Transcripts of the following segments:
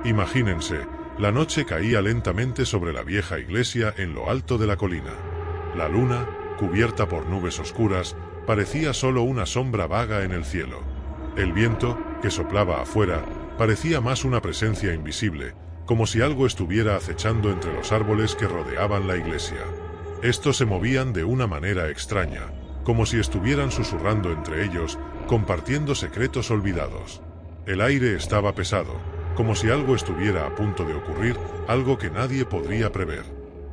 Imagínense, la noche caía lentamente sobre la vieja iglesia en lo alto de la colina. La luna, cubierta por nubes oscuras, parecía solo una sombra vaga en el cielo. El viento, que soplaba afuera, parecía más una presencia invisible, como si algo estuviera acechando entre los árboles que rodeaban la iglesia. Estos se movían de una manera extraña, como si estuvieran susurrando entre ellos, compartiendo secretos olvidados. El aire estaba pesado, como si algo estuviera a punto de ocurrir, algo que nadie podría prever.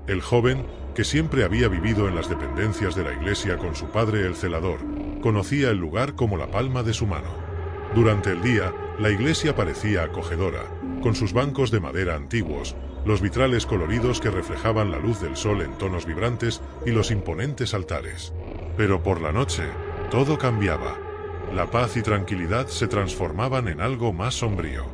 El joven, que siempre había vivido en las dependencias de la iglesia con su padre el celador, conocía el lugar como la palma de su mano. Durante el día, la iglesia parecía acogedora, con sus bancos de madera antiguos, los vitrales coloridos que reflejaban la luz del sol en tonos vibrantes y los imponentes altares. Pero por la noche, todo cambiaba. La paz y tranquilidad se transformaban en algo más sombrío.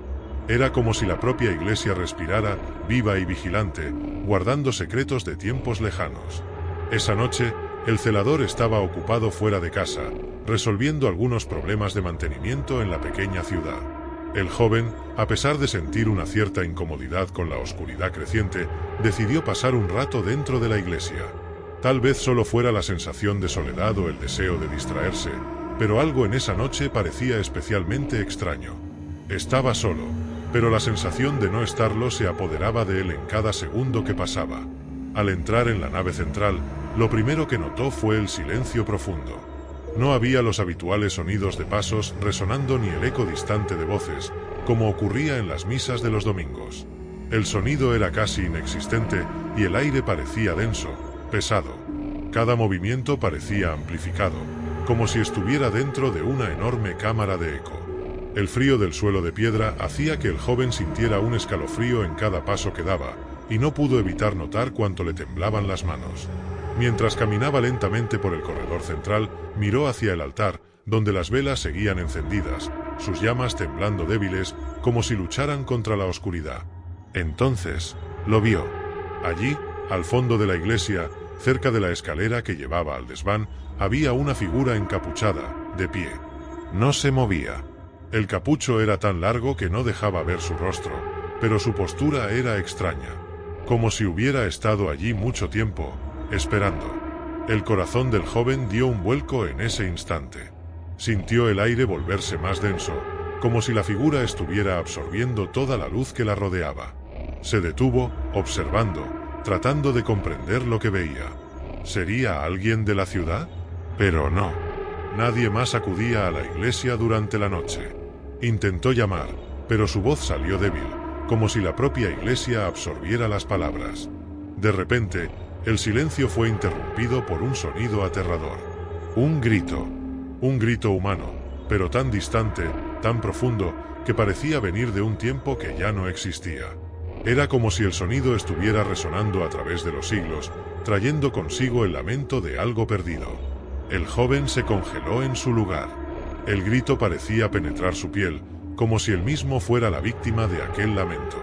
Era como si la propia iglesia respirara, viva y vigilante, guardando secretos de tiempos lejanos. Esa noche, el celador estaba ocupado fuera de casa, resolviendo algunos problemas de mantenimiento en la pequeña ciudad. El joven, a pesar de sentir una cierta incomodidad con la oscuridad creciente, decidió pasar un rato dentro de la iglesia. Tal vez solo fuera la sensación de soledad o el deseo de distraerse, pero algo en esa noche parecía especialmente extraño. Estaba solo, pero la sensación de no estarlo se apoderaba de él en cada segundo que pasaba. Al entrar en la nave central, lo primero que notó fue el silencio profundo. No había los habituales sonidos de pasos resonando ni el eco distante de voces, como ocurría en las misas de los domingos. El sonido era casi inexistente y el aire parecía denso, pesado. Cada movimiento parecía amplificado, como si estuviera dentro de una enorme cámara de eco. El frío del suelo de piedra hacía que el joven sintiera un escalofrío en cada paso que daba, y no pudo evitar notar cuánto le temblaban las manos. Mientras caminaba lentamente por el corredor central, miró hacia el altar, donde las velas seguían encendidas, sus llamas temblando débiles, como si lucharan contra la oscuridad. Entonces, lo vio. Allí, al fondo de la iglesia, cerca de la escalera que llevaba al desván, había una figura encapuchada, de pie. No se movía. El capucho era tan largo que no dejaba ver su rostro, pero su postura era extraña, como si hubiera estado allí mucho tiempo, esperando. El corazón del joven dio un vuelco en ese instante. Sintió el aire volverse más denso, como si la figura estuviera absorbiendo toda la luz que la rodeaba. Se detuvo, observando, tratando de comprender lo que veía. ¿Sería alguien de la ciudad? Pero no. Nadie más acudía a la iglesia durante la noche. Intentó llamar, pero su voz salió débil, como si la propia iglesia absorbiera las palabras. De repente, el silencio fue interrumpido por un sonido aterrador. Un grito humano, pero tan distante, tan profundo, que parecía venir de un tiempo que ya no existía. Era como si el sonido estuviera resonando a través de los siglos, trayendo consigo el lamento de algo perdido. El joven se congeló en su lugar. El grito parecía penetrar su piel, como si él mismo fuera la víctima de aquel lamento.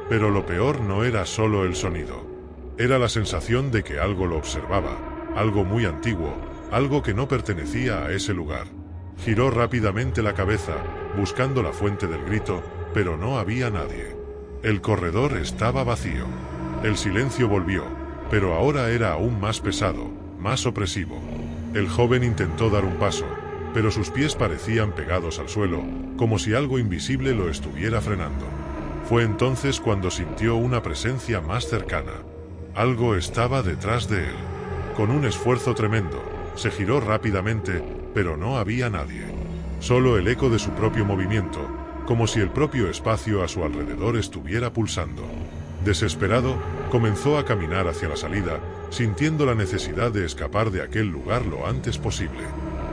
Pero lo peor no era solo el sonido. Era la sensación de que algo lo observaba, algo muy antiguo, algo que no pertenecía a ese lugar. Giró rápidamente la cabeza, buscando la fuente del grito, pero no había nadie. El corredor estaba vacío. El silencio volvió, pero ahora era aún más pesado, más opresivo. El joven intentó dar un paso, pero sus pies parecían pegados al suelo, como si algo invisible lo estuviera frenando. Fue entonces cuando sintió una presencia más cercana. Algo estaba detrás de él. Con un esfuerzo tremendo, se giró rápidamente, pero no había nadie. Solo el eco de su propio movimiento, como si el propio espacio a su alrededor estuviera pulsando. Desesperado, comenzó a caminar hacia la salida, sintiendo la necesidad de escapar de aquel lugar lo antes posible.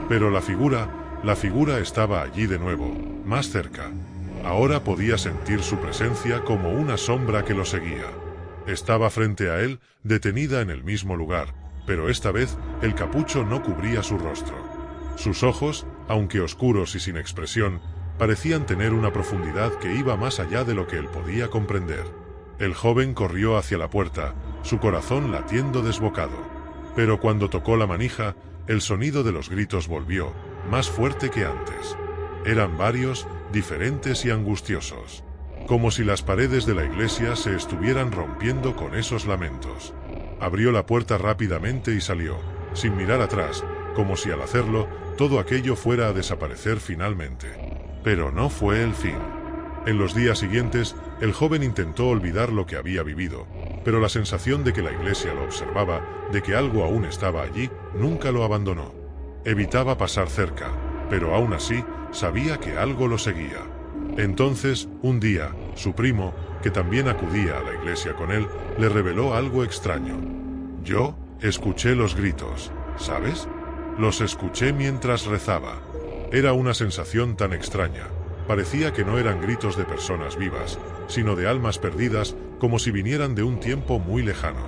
Pero la figura estaba allí de nuevo, más cerca. Ahora podía sentir su presencia como una sombra que lo seguía. Estaba frente a él, detenida en el mismo lugar, pero esta vez el capucho no cubría su rostro. Sus ojos, aunque oscuros y sin expresión, parecían tener una profundidad que iba más allá de lo que él podía comprender. El joven corrió hacia la puerta, su corazón latiendo desbocado. Pero cuando tocó la manija, el sonido de los gritos volvió, más fuerte que antes. Eran varios, diferentes y angustiosos. como si las paredes de la iglesia se estuvieran rompiendo con esos lamentos. Abrió la puerta rápidamente y salió, sin mirar atrás, como si al hacerlo, todo aquello fuera a desaparecer finalmente. Pero no fue el fin. En los días siguientes, el joven intentó olvidar lo que había vivido, pero la sensación de que la iglesia lo observaba, de que algo aún estaba allí, nunca lo abandonó. Evitaba pasar cerca, pero aún así, sabía que algo lo seguía. Entonces, un día, su primo, que también acudía a la iglesia con él, le reveló algo extraño. Yo escuché los gritos, ¿sabes? Los escuché mientras rezaba. Era una sensación tan extraña. Parecía que no eran gritos de personas vivas, sino de almas perdidas, como si vinieran de un tiempo muy lejano.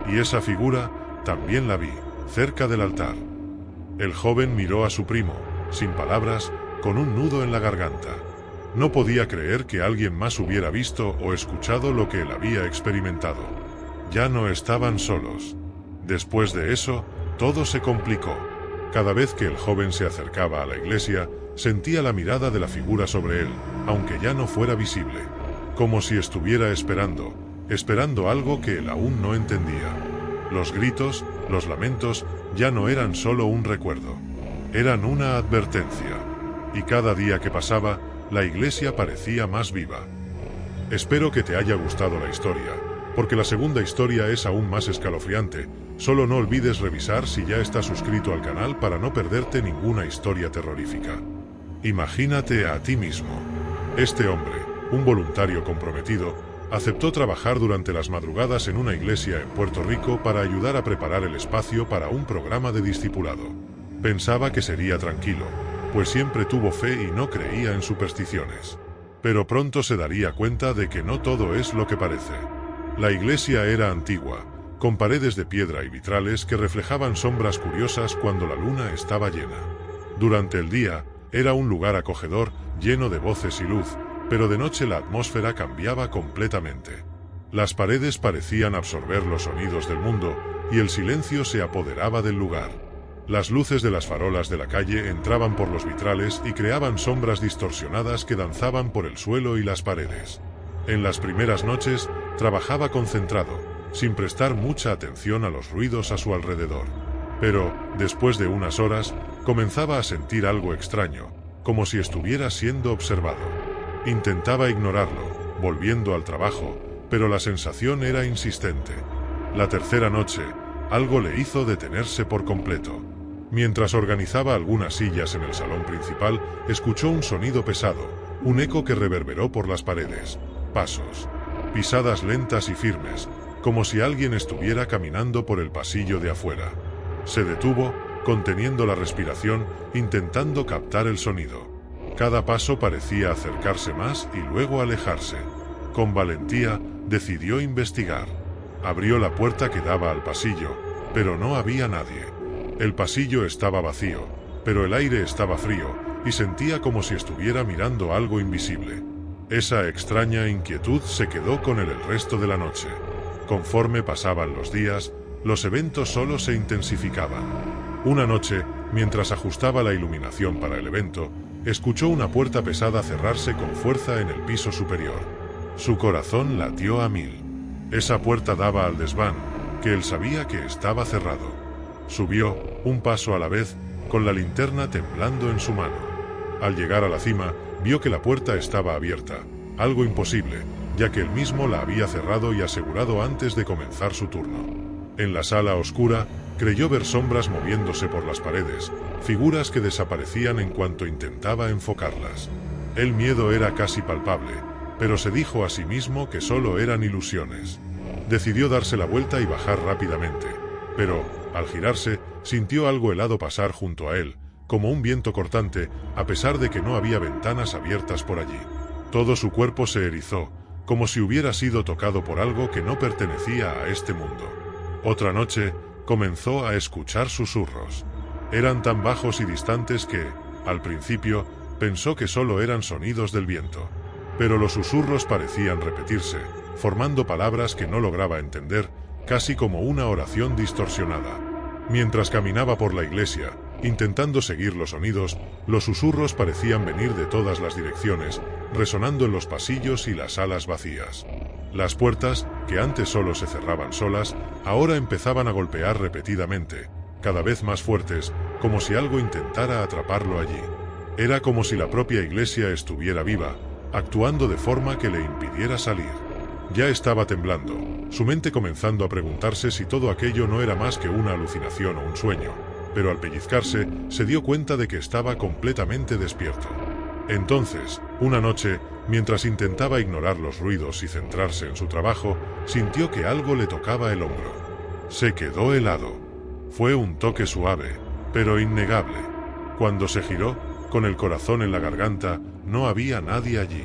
Y esa figura, también la vi, cerca del altar. El joven miró a su primo, sin palabras, con un nudo en la garganta. No podía creer que alguien más hubiera visto o escuchado lo que él había experimentado. Ya no estaban solos. Después de eso, todo se complicó. Cada vez que el joven se acercaba a la iglesia, sentía la mirada de la figura sobre él, aunque ya no fuera visible. Como si estuviera esperando algo que él aún no entendía. Los gritos, los lamentos, ya no eran solo un recuerdo. Eran una advertencia. Y cada día que pasaba, la iglesia parecía más viva. Espero que te haya gustado la historia, porque la segunda historia es aún más escalofriante. Solo no olvides revisar si ya estás suscrito al canal para no perderte ninguna historia terrorífica. Imagínate a ti mismo. Este hombre, un voluntario comprometido, aceptó trabajar durante las madrugadas en una iglesia en Puerto Rico para ayudar a preparar el espacio para un programa de discipulado. Pensaba que sería tranquilo, pues siempre tuvo fe y no creía en supersticiones. Pero pronto se daría cuenta de que no todo es lo que parece. La iglesia era antigua, con paredes de piedra y vitrales que reflejaban sombras curiosas cuando la luna estaba llena. Durante el día, era un lugar acogedor, lleno de voces y luz, pero de noche la atmósfera cambiaba completamente. Las paredes parecían absorber los sonidos del mundo, y el silencio se apoderaba del lugar. Las luces de las farolas de la calle entraban por los vitrales y creaban sombras distorsionadas que danzaban por el suelo y las paredes. En las primeras noches, trabajaba concentrado, sin prestar mucha atención a los ruidos a su alrededor. Pero, después de unas horas, comenzaba a sentir algo extraño, como si estuviera siendo observado. Intentaba ignorarlo, volviendo al trabajo, pero la sensación era insistente. La tercera noche, algo le hizo detenerse por completo. Mientras organizaba algunas sillas en el salón principal, escuchó un sonido pesado, un eco que reverberó por las paredes. Pasos. Pisadas lentas y firmes, como si alguien estuviera caminando por el pasillo de afuera. Se detuvo, conteniendo la respiración, intentando captar el sonido. Cada paso parecía acercarse más y luego alejarse. Con valentía, decidió investigar. Abrió la puerta que daba al pasillo, pero no había nadie. El pasillo estaba vacío, pero el aire estaba frío, y sentía como si estuviera mirando algo invisible. Esa extraña inquietud se quedó con él el resto de la noche. Conforme pasaban los días, los eventos solo se intensificaban. Una noche, mientras ajustaba la iluminación para el evento, escuchó una puerta pesada cerrarse con fuerza en el piso superior. Su corazón latió a 1000. Esa puerta daba al desván, que él sabía que estaba cerrado. Subió, un paso a la vez, con la linterna temblando en su mano. Al llegar a la cima, vio que la puerta estaba abierta, algo imposible, ya que él mismo la había cerrado y asegurado antes de comenzar su turno. En la sala oscura, creyó ver sombras moviéndose por las paredes, figuras que desaparecían en cuanto intentaba enfocarlas. El miedo era casi palpable, pero se dijo a sí mismo que solo eran ilusiones. Decidió darse la vuelta y bajar rápidamente, pero, al girarse, sintió algo helado pasar junto a él, como un viento cortante, a pesar de que no había ventanas abiertas por allí. Todo su cuerpo se erizó, como si hubiera sido tocado por algo que no pertenecía a este mundo. Otra noche, comenzó a escuchar susurros. Eran tan bajos y distantes que, al principio, pensó que solo eran sonidos del viento. Pero los susurros parecían repetirse, formando palabras que no lograba entender, casi como una oración distorsionada. Mientras caminaba por la iglesia, Intentando seguir los sonidos, los susurros parecían venir de todas las direcciones, resonando en los pasillos y las salas vacías. Las puertas, que antes solo se cerraban solas, ahora empezaban a golpear repetidamente, cada vez más fuertes, como si algo intentara atraparlo allí. Era como si la propia iglesia estuviera viva, actuando de forma que le impidiera salir. Ya estaba temblando, su mente comenzando a preguntarse si todo aquello no era más que una alucinación o un sueño, pero al pellizcarse, se dio cuenta de que estaba completamente despierto. Entonces, una noche, mientras intentaba ignorar los ruidos y centrarse en su trabajo, sintió que algo le tocaba el hombro. Se quedó helado. Fue un toque suave, pero innegable. Cuando se giró, con el corazón en la garganta, no había nadie allí.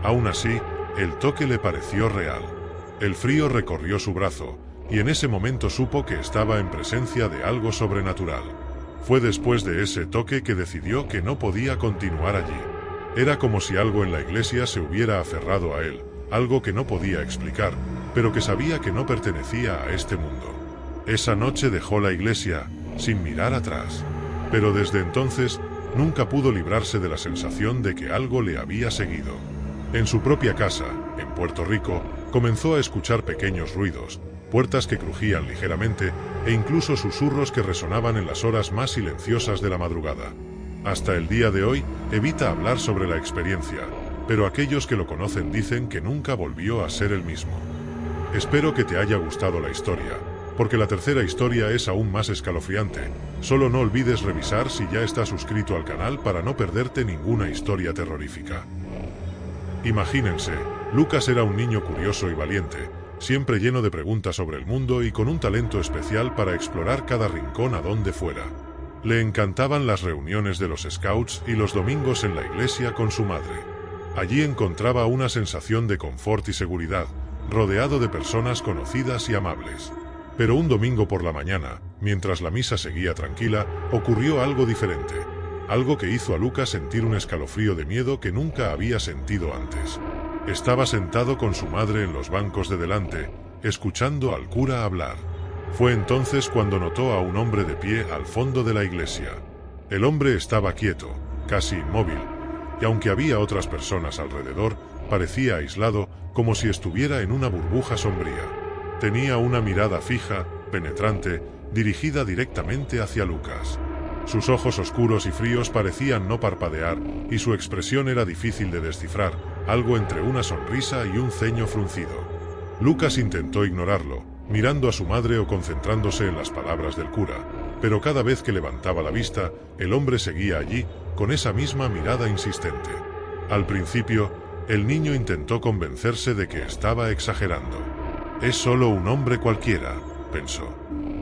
Aún así, el toque le pareció real. El frío recorrió su brazo, y en ese momento supo que estaba en presencia de algo sobrenatural. Fue después de ese toque que decidió que no podía continuar allí. Era como si algo en la iglesia se hubiera aferrado a él, algo que no podía explicar, pero que sabía que no pertenecía a este mundo. Esa noche dejó la iglesia, sin mirar atrás. Pero desde entonces, nunca pudo librarse de la sensación de que algo le había seguido. En su propia casa, en Puerto Rico, comenzó a escuchar pequeños ruidos, puertas que crujían ligeramente e incluso susurros que resonaban en las horas más silenciosas de la madrugada. Hasta el día de hoy, evita hablar sobre la experiencia, pero aquellos que lo conocen dicen que nunca volvió a ser el mismo. Espero que te haya gustado la historia, porque la tercera historia es aún más escalofriante. Solo no olvides revisar si ya estás suscrito al canal para no perderte ninguna historia terrorífica. Imagínense, Lucas era un niño curioso y valiente, siempre lleno de preguntas sobre el mundo y con un talento especial para explorar cada rincón a donde fuera. Le encantaban las reuniones de los Scouts y los domingos en la iglesia con su madre. Allí encontraba una sensación de confort y seguridad, rodeado de personas conocidas y amables. Pero un domingo por la mañana, mientras la misa seguía tranquila, ocurrió algo diferente. Algo que hizo a Lucas sentir un escalofrío de miedo que nunca había sentido antes. Estaba sentado con su madre en los bancos de delante, escuchando al cura hablar. Fue entonces cuando notó a un hombre de pie al fondo de la iglesia. El hombre estaba quieto, casi inmóvil, y aunque había otras personas alrededor, parecía aislado, como si estuviera en una burbuja sombría. Tenía una mirada fija, penetrante, dirigida directamente hacia Lucas. Sus ojos oscuros y fríos parecían no parpadear, y su expresión era difícil de descifrar, algo entre una sonrisa y un ceño fruncido. Lucas intentó ignorarlo, mirando a su madre o concentrándose en las palabras del cura, pero cada vez que levantaba la vista, el hombre seguía allí, con esa misma mirada insistente. Al principio, el niño intentó convencerse de que estaba exagerando. «Es solo un hombre cualquiera», pensó.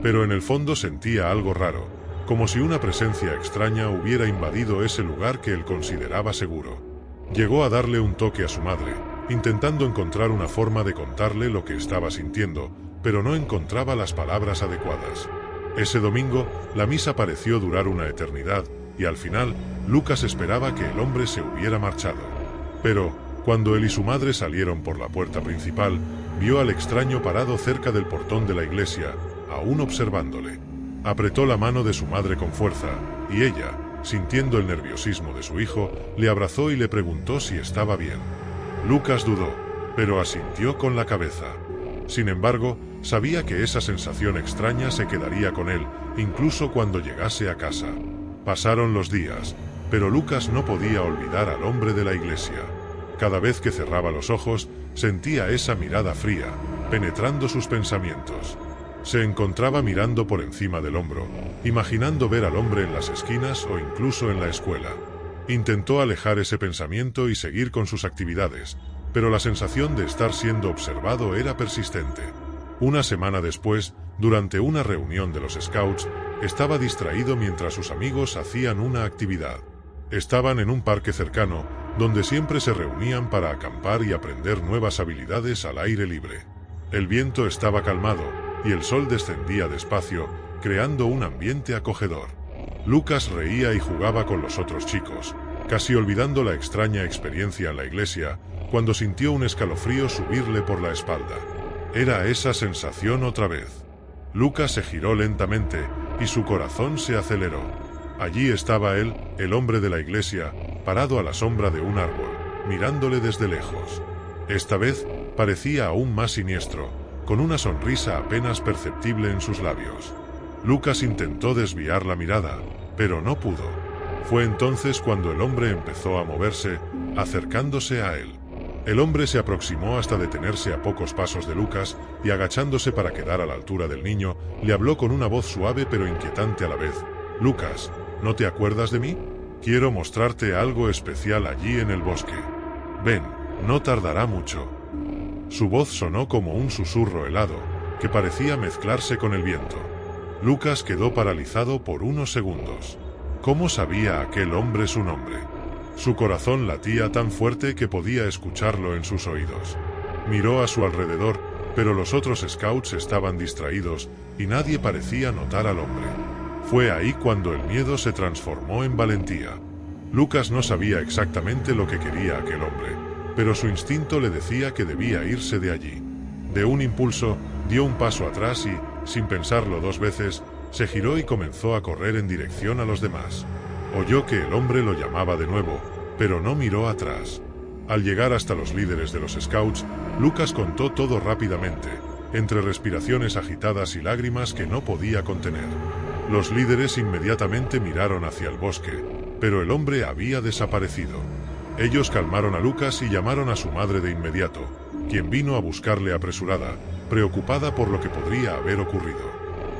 Pero en el fondo sentía algo raro, como si una presencia extraña hubiera invadido ese lugar que él consideraba seguro. Llegó a darle un toque a su madre, intentando encontrar una forma de contarle lo que estaba sintiendo, pero no encontraba las palabras adecuadas. Ese domingo, la misa pareció durar una eternidad, y al final, Lucas esperaba que el hombre se hubiera marchado. Pero, cuando él y su madre salieron por la puerta principal, vio al extraño parado cerca del portón de la iglesia, aún observándole. Apretó la mano de su madre con fuerza, y ella, sintiendo el nerviosismo de su hijo, le abrazó y le preguntó si estaba bien. Lucas dudó, pero asintió con la cabeza. Sin embargo, sabía que esa sensación extraña se quedaría con él, incluso cuando llegase a casa. Pasaron los días, pero Lucas no podía olvidar al hombre de la iglesia. Cada vez que cerraba los ojos, sentía esa mirada fría, penetrando sus pensamientos. Se encontraba mirando por encima del hombro, imaginando ver al hombre en las esquinas o incluso en la escuela. Intentó alejar ese pensamiento y seguir con sus actividades, pero la sensación de estar siendo observado era persistente. Una semana después, durante una reunión de los Scouts, estaba distraído mientras sus amigos hacían una actividad. Estaban en un parque cercano, donde siempre se reunían para acampar y aprender nuevas habilidades al aire libre. El viento estaba calmado, y el sol descendía despacio, creando un ambiente acogedor. Lucas reía y jugaba con los otros chicos, casi olvidando la extraña experiencia en la iglesia, cuando sintió un escalofrío subirle por la espalda. Era esa sensación otra vez. Lucas se giró lentamente, y su corazón se aceleró. Allí estaba él, el hombre de la iglesia, parado a la sombra de un árbol, mirándole desde lejos. Esta vez, parecía aún más siniestro, con una sonrisa apenas perceptible en sus labios. Lucas intentó desviar la mirada, pero no pudo. Fue entonces cuando el hombre empezó a moverse, acercándose a él. El hombre se aproximó hasta detenerse a pocos pasos de Lucas y, agachándose para quedar a la altura del niño, le habló con una voz suave pero inquietante a la vez. «Lucas, ¿no te acuerdas de mí? Quiero mostrarte algo especial allí en el bosque. Ven, no tardará mucho». Su voz sonó como un susurro helado, que parecía mezclarse con el viento. Lucas quedó paralizado por unos segundos. ¿Cómo sabía aquel hombre su nombre? Su corazón latía tan fuerte que podía escucharlo en sus oídos. Miró a su alrededor, pero los otros scouts estaban distraídos y nadie parecía notar al hombre. Fue ahí cuando el miedo se transformó en valentía. Lucas no sabía exactamente lo que quería aquel hombre, pero su instinto le decía que debía irse de allí. De un impulso, dio un paso atrás y, sin pensarlo dos veces, se giró y comenzó a correr en dirección a los demás. Oyó que el hombre lo llamaba de nuevo, pero no miró atrás. Al llegar hasta los líderes de los scouts, Lucas contó todo rápidamente, entre respiraciones agitadas y lágrimas que no podía contener. Los líderes inmediatamente miraron hacia el bosque, pero el hombre había desaparecido. Ellos calmaron a Lucas y llamaron a su madre de inmediato, quien vino a buscarle apresurada, preocupada por lo que podría haber ocurrido.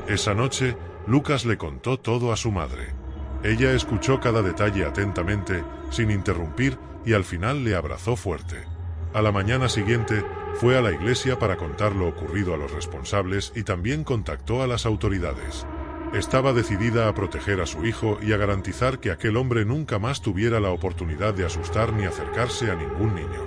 Esa noche, Lucas le contó todo a su madre. Ella escuchó cada detalle atentamente, sin interrumpir, y al final le abrazó fuerte. A la mañana siguiente, fue a la iglesia para contar lo ocurrido a los responsables y también contactó a las autoridades. Estaba decidida a proteger a su hijo y a garantizar que aquel hombre nunca más tuviera la oportunidad de asustar ni acercarse a ningún niño.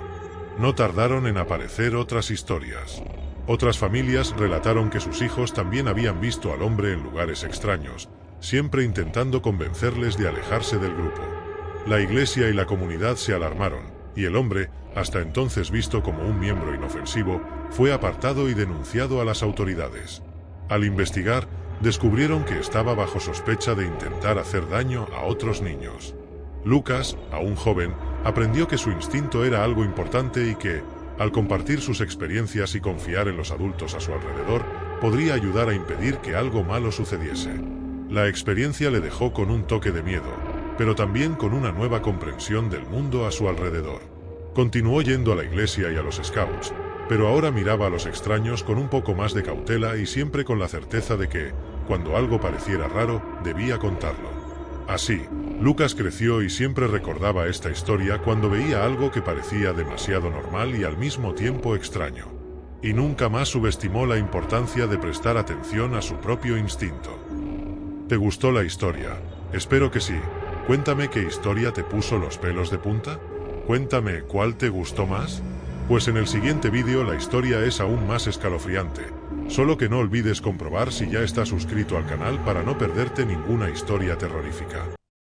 No tardaron en aparecer otras historias. Otras familias relataron que sus hijos también habían visto al hombre en lugares extraños, siempre intentando convencerles de alejarse del grupo. La iglesia y la comunidad se alarmaron, y el hombre, hasta entonces visto como un miembro inofensivo, fue apartado y denunciado a las autoridades. Al investigar, descubrieron que estaba bajo sospecha de intentar hacer daño a otros niños. Lucas, aún joven, aprendió que su instinto era algo importante y que, al compartir sus experiencias y confiar en los adultos a su alrededor, podría ayudar a impedir que algo malo sucediese. La experiencia le dejó con un toque de miedo, pero también con una nueva comprensión del mundo a su alrededor. Continuó yendo a la iglesia y a los scouts, pero ahora miraba a los extraños con un poco más de cautela y siempre con la certeza de que, cuando algo pareciera raro, debía contarlo. Así, Lucas creció y siempre recordaba esta historia cuando veía algo que parecía demasiado normal y al mismo tiempo extraño. Y nunca más subestimó la importancia de prestar atención a su propio instinto. ¿Te gustó la historia? Espero que sí. Cuéntame qué historia te puso los pelos de punta. Cuéntame cuál te gustó más. Pues en el siguiente vídeo la historia es aún más escalofriante. Solo que no olvides comprobar si ya estás suscrito al canal para no perderte ninguna historia terrorífica.